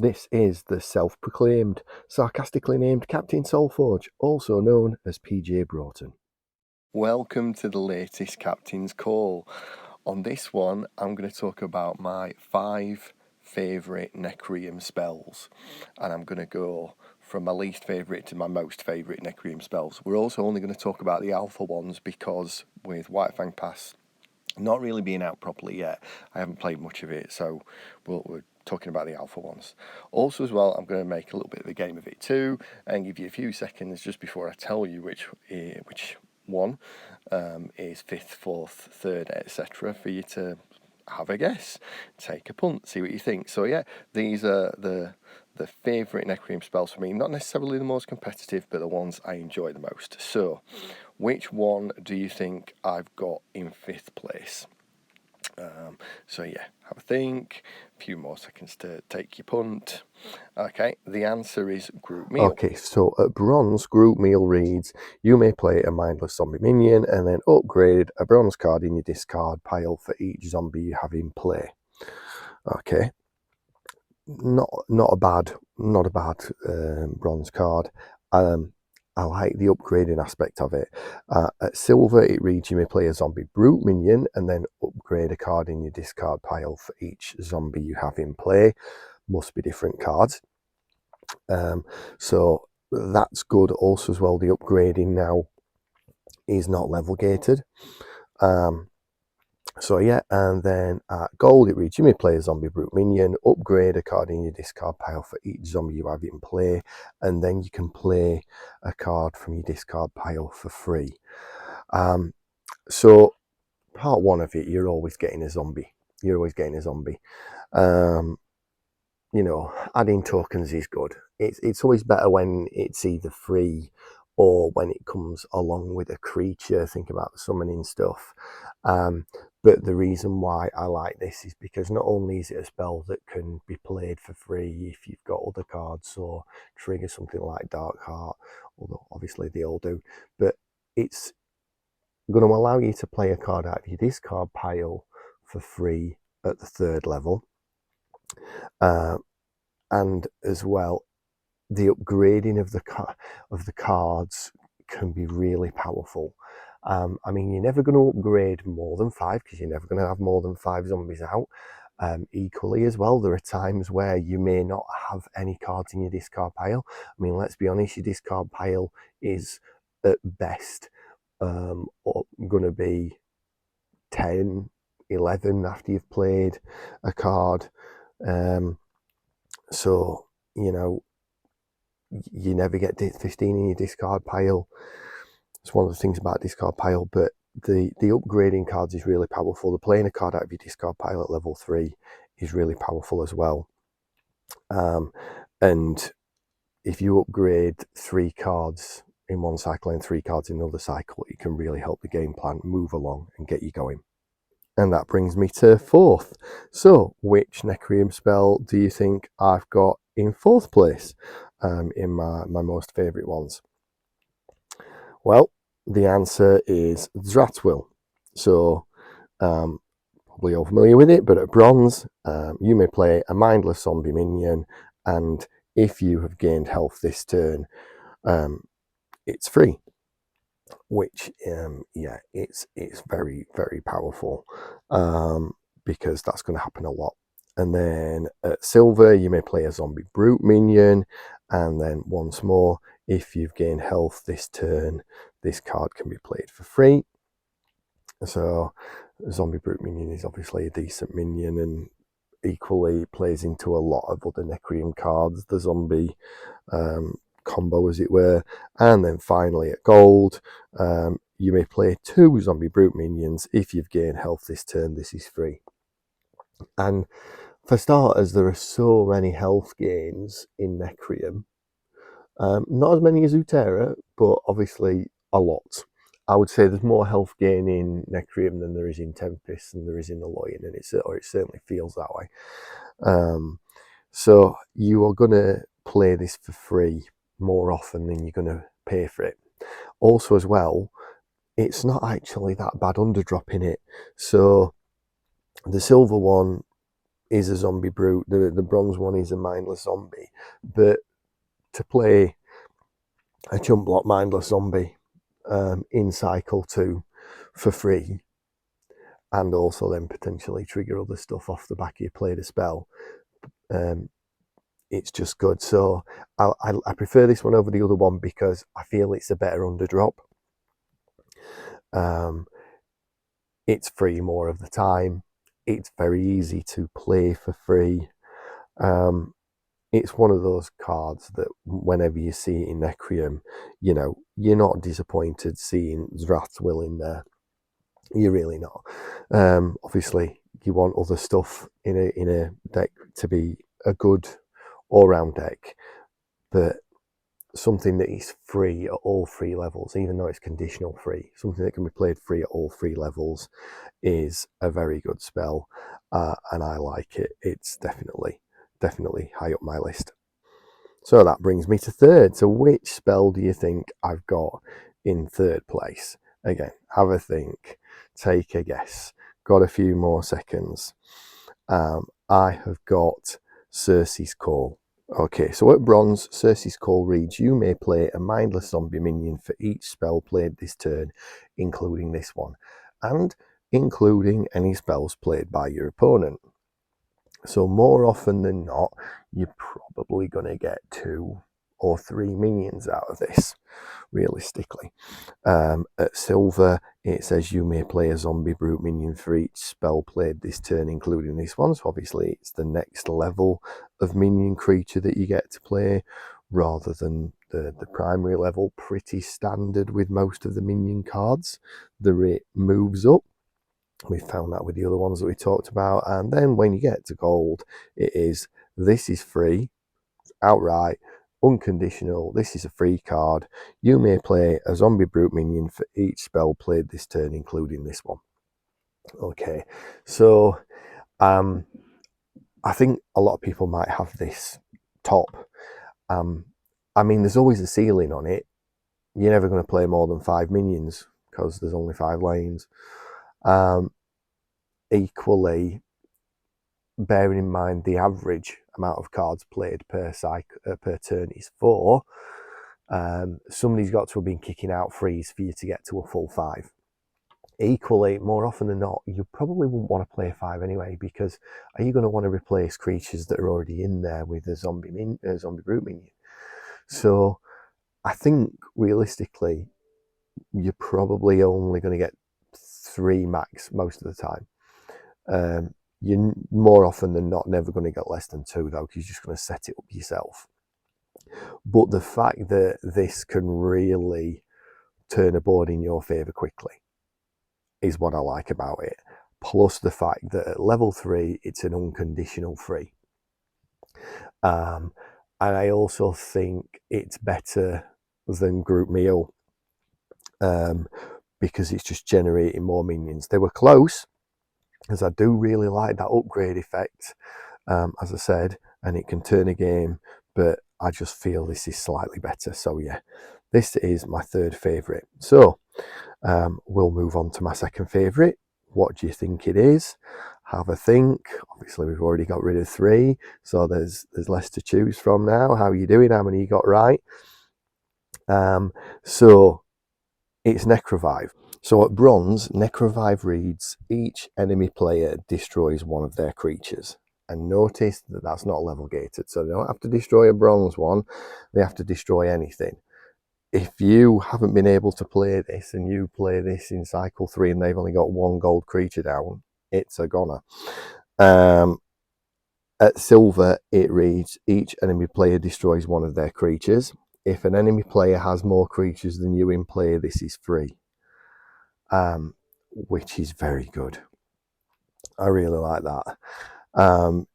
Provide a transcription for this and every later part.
This is the self-proclaimed, sarcastically named Captain SolForge, also known as PJ Broughton. Welcome to the latest Captain's Call. On this one, I'm going to talk about my 5 favourite Nekrium spells, and I'm going to go from my least favourite to my most favourite Nekrium spells. We're also only going to talk about the alpha ones because with White Fang Pass not really being out properly yet, I haven't played much of it, so we're talking about the alpha ones. Also as well, I'm going to make a little bit of a game of it too and give you a few seconds just before I tell you which one is 5th, 4th, 3rd, etc. for you to have a guess, take a punt, see what you think. So yeah, these are the favourite Nekrium spells for me. Not necessarily the most competitive, but the ones I enjoy the most. So, which one do you think I've got in 5th place? So yeah, have a think. A few more seconds to take your punt. Okay, the answer is Group Meal. Okay, so at bronze, Group Meal reads, you may play a mindless zombie minion and then upgrade a bronze card in your discard pile for each zombie you have in play. Okay, not a bad bronze card. I like the upgrading aspect of it. At silver, it reads you may play a zombie brute minion and then upgrade a card in your discard pile for each zombie you have in play. Must be different cards. So that's good. Also as well, the upgrading now is not level gated. So yeah, and then at gold it reads you may play a zombie brute minion, upgrade a card in your discard pile for each zombie you have in play, and then you can play a card from your discard pile for free. So part 1 of it, you're always getting a zombie. You know, adding tokens is good. It's always better when it's either free or when it comes along with a creature. Think about the summoning stuff. But the reason why I like this is because not only is it a spell that can be played for free if you've got other cards or trigger something like Dark Heart, although obviously they all do, but it's going to allow you to play a card out of your discard pile for free at the 3rd level. And as well, the upgrading of the cards can be really powerful. I mean, you're never going to upgrade more than 5 because you're never going to have more than 5 zombies out. Equally as well, there are times where you may not have any cards in your discard pile. I mean, let's be honest, your discard pile is at best going to be 10, 11 after you've played a card. So, you know, you never get 15 in your discard pile. It's one of the things about discard pile, but the upgrading cards is really powerful. The playing a card out of your discard pile at level 3 is really powerful as well. And if you upgrade 3 cards in one cycle and 3 cards in another cycle, it can really help the game plan move along and get you going. And that brings me to 4th. So, which Nekrium spell do you think I've got in 4th place in my most favourite ones? Well, the answer is Zratwill. So, probably all familiar with it, but at bronze, you may play a mindless zombie minion, and if you have gained health this turn, it's free. Which yeah, it's very, very powerful because that's going to happen a lot. And then at silver, you may play a zombie brute minion, and then once more, if you've gained health this turn, this card can be played for free. So zombie brute minion is obviously a decent minion and equally plays into a lot of other Nekrium cards, the zombie combo as it were. And then finally at gold, you may play 2 zombie brute minions. If you've gained health this turn, this is free. And for starters, there are so many health gains in Nekrium. Not as many as Utera, but obviously a lot. I would say there's more health gain in Nekrium than there is in Tempest and there is in Aloyan, and it certainly feels that way. So you are going to play this for free more often than you're going to pay for it. Also as well, it's not actually that bad underdropping it. So the silver one is a zombie brute. The bronze one is a mindless zombie. But to play a chump block mindless zombie in cycle 2 for free, and also then potentially trigger other stuff off the back of you played a spell, it's just good. So I prefer this one over the other one because I feel it's a better underdrop. It's free more of the time. It's very easy to play for free. It's one of those cards that whenever you see it in Nekrium, you know, you're not disappointed seeing Zrathwyl in there. You're really not. Obviously, you want other stuff in a deck to be a good all-round deck, but something that is free at all 3 levels, even though it's conditional free, something that can be played free at all 3 levels is a very good spell, and I like it. It's definitely high up my list. So that brings me to third. So which spell do you think I've got in third place? Again, have a think, take a guess. Got a few more seconds. I have got Circe's Call. Okay, so at bronze, Circe's Call reads, you may play a mindless zombie minion for each spell played this turn, including this one, and including any spells played by your opponent. So more often than not, you're probably going to get 2 or 3 minions out of this, realistically. At silver, it says you may play a zombie brute minion for each spell played this turn, including this one. So obviously it's the next level of minion creature that you get to play, rather than the primary level. Pretty standard with most of the minion cards. The rate moves up. We found that with the other ones that we talked about. And then when you get to gold, it is, this is free, outright, unconditional. This is a free card. You may play a zombie brute minion for each spell played this turn, including this one. Okay, so I think a lot of people might have this top. I mean, there's always a ceiling on it. You're never going to play more than 5 minions because there's only 5 lanes. Equally, bearing in mind the average amount of cards played per turn is 4, somebody's got to have been kicking out frees for you to get to a full 5. Equally, more often than not, you probably wouldn't want to play 5 anyway, because are you going to want to replace creatures that are already in there with a zombie brute minion? So I think realistically, you're probably only going to get 3 max most of the time. You're more often than not never going to get less than 2 though, because you're just going to set it up yourself. But the fact that this can really turn a board in your favour quickly is what I like about it. Plus the fact that at level 3, it's an unconditional free. And I also think it's better than Group Meal, because it's just generating more minions. They were close, because I do really like that upgrade effect, as I said, and it can turn a game, but I just feel this is slightly better. So yeah, this is my third favourite. So we'll move on to my second favourite. What do you think it is? Have a think. Obviously, we've already got rid of 3, so there's less to choose from now. How are you doing? How many you got right? So it's Necrovive. So at bronze, Necrovive reads, each enemy player destroys one of their creatures. And notice that that's not level gated, so they don't have to destroy a bronze one, they have to destroy anything. If you haven't been able to play this and you play this in cycle 3 and they've only got 1 gold creature down, it's a goner. At silver, it reads, each enemy player destroys one of their creatures. If an enemy player has more creatures than you in play, this is free. Which is very good. I really like that.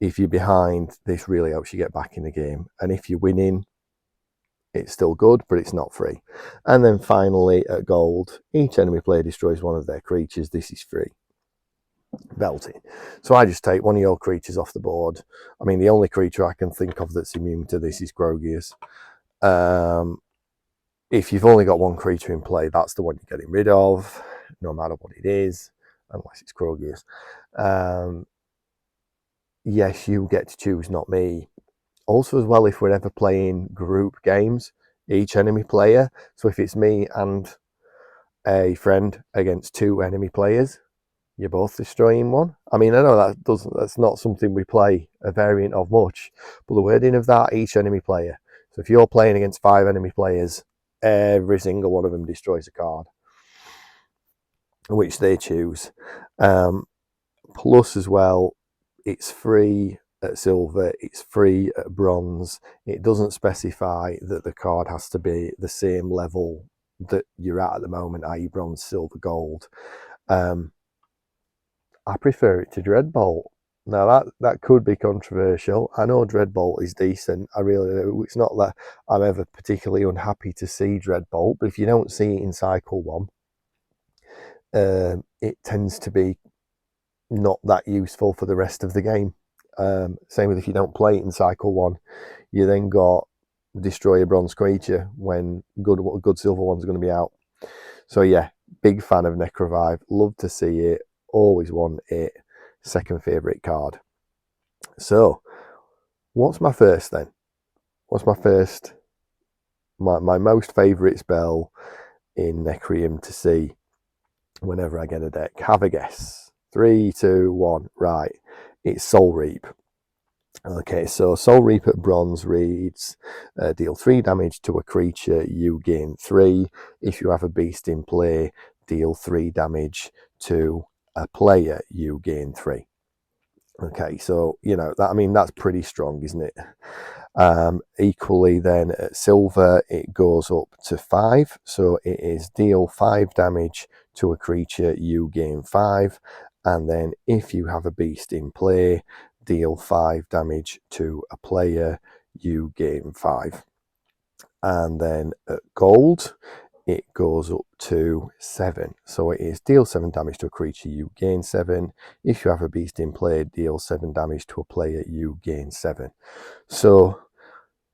If you're behind, this really helps you get back in the game. And if you're winning, it's still good, but it's not free. And then finally, at gold, each enemy player destroys one of their creatures. This is free. Belting. So I just take one of your creatures off the board. I mean, the only creature I can think of that's immune to this is Grogius. If you've only got 1 creature in play, that's the one you're getting rid of, no matter what it is, unless it's Grogius. yes, you get to choose, not me. Also, as well, if we're ever playing group games, each enemy player. So if it's me and a friend against 2 enemy players, you're both destroying one. I mean, I know that's not something we play a variant of much, but the wording of that, each enemy player. So if you're playing against 5 enemy players, every single one of them destroys a card, which they choose. Plus, as well, it's free at silver, it's free at bronze. It doesn't specify that the card has to be the same level that you're at the moment, i.e. bronze, silver, gold. I prefer it to Dreadbolt. Now that could be controversial. I know Dreadbolt is decent. I really do. It's not that I'm ever particularly unhappy to see Dreadbolt, but if you don't see it in Cycle 1, it tends to be not that useful for the rest of the game. Same with if you don't play it in Cycle 1, you then got destroy a bronze creature when good silver one's going to be out. So yeah, big fan of Necrovive. Love to see it. Always want it. Second favourite card. So, what's my first then? What's my first? My most favourite spell in Nekrium to see whenever I get a deck. Have a guess. 3, 2, 1. Right. It's Soul Reap. Okay, so Soul Reap at bronze reads, deal 3 damage to a creature, you gain 3. If you have a beast in play, deal 3 damage to a player, you gain 3. Okay, so, that's pretty strong, isn't it? Equally then at silver, it goes up to 5. So it is deal 5 damage to a creature, you gain 5. And then if you have a beast in play, deal 5 damage to a player, you gain 5. And then at gold, it goes up to 7. So it is deal 7 damage to a creature, you gain 7. If you have a beast in play, deal 7 damage to a player, you gain 7. So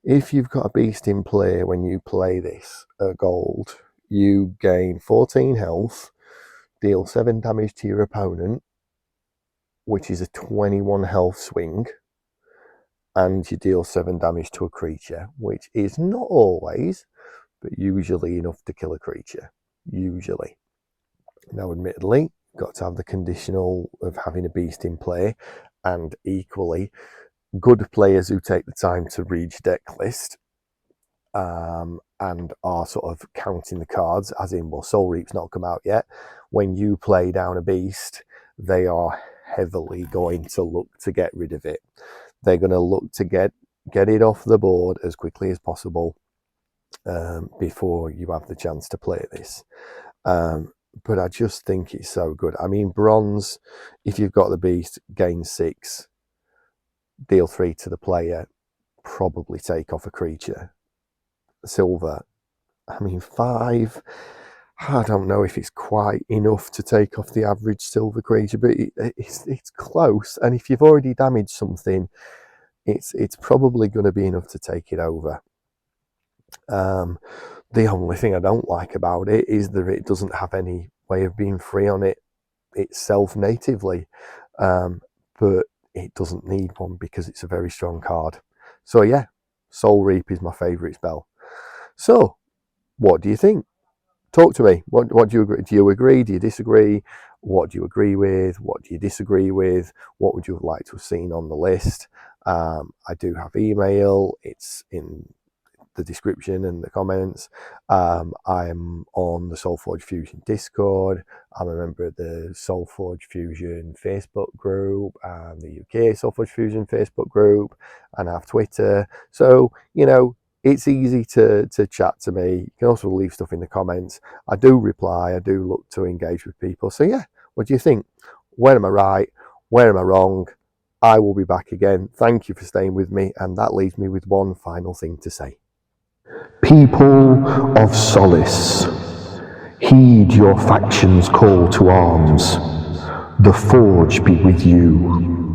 if you've got a beast in play when you play this at gold, you gain 14 health, deal 7 damage to your opponent, which is a 21 health swing, and you deal 7 damage to a creature, which is not always, but usually enough to kill a creature. Usually. Now, admittedly, you've got to have the conditional of having a beast in play, and equally, good players who take the time to read your deck list and are sort of counting the cards, as in, well, Soul Reap's not come out yet. When you play down a beast, they are heavily going to look to get rid of it. They're going to look to get it off the board as quickly as possible before you have the chance to play this. But I just think it's so good. I mean, bronze, if you've got the beast, gain 6, deal 3 to the player, probably take off a creature. Silver, I mean, 5, I don't know if it's quite enough to take off the average silver creature, but it's close. And if you've already damaged something, it's probably going to be enough to take it over. The only thing I don't like about it is that it doesn't have any way of being free on it itself natively, but it doesn't need one because it's a very strong card. So yeah, Soul Reap is my favourite spell. So, what do you think? Talk to me. What do you agree? Do you agree? Do you disagree? What do you agree with? What do you disagree with? What would you have liked to have seen on the list? I do have email. It's in the description and the comments. I'm on the SolForge Fusion Discord. I'm a member of the SolForge Fusion Facebook group and the UK SolForge Fusion Facebook group, and I have Twitter. So, it's easy to chat to me. You can also leave stuff in the comments. I do reply. I do look to engage with people. So yeah, what do you think? Where am I right? Where am I wrong? I will be back again. Thank you for staying with me. And that leaves me with one final thing to say. People of Solace, heed your faction's call to arms. The Forge be with you.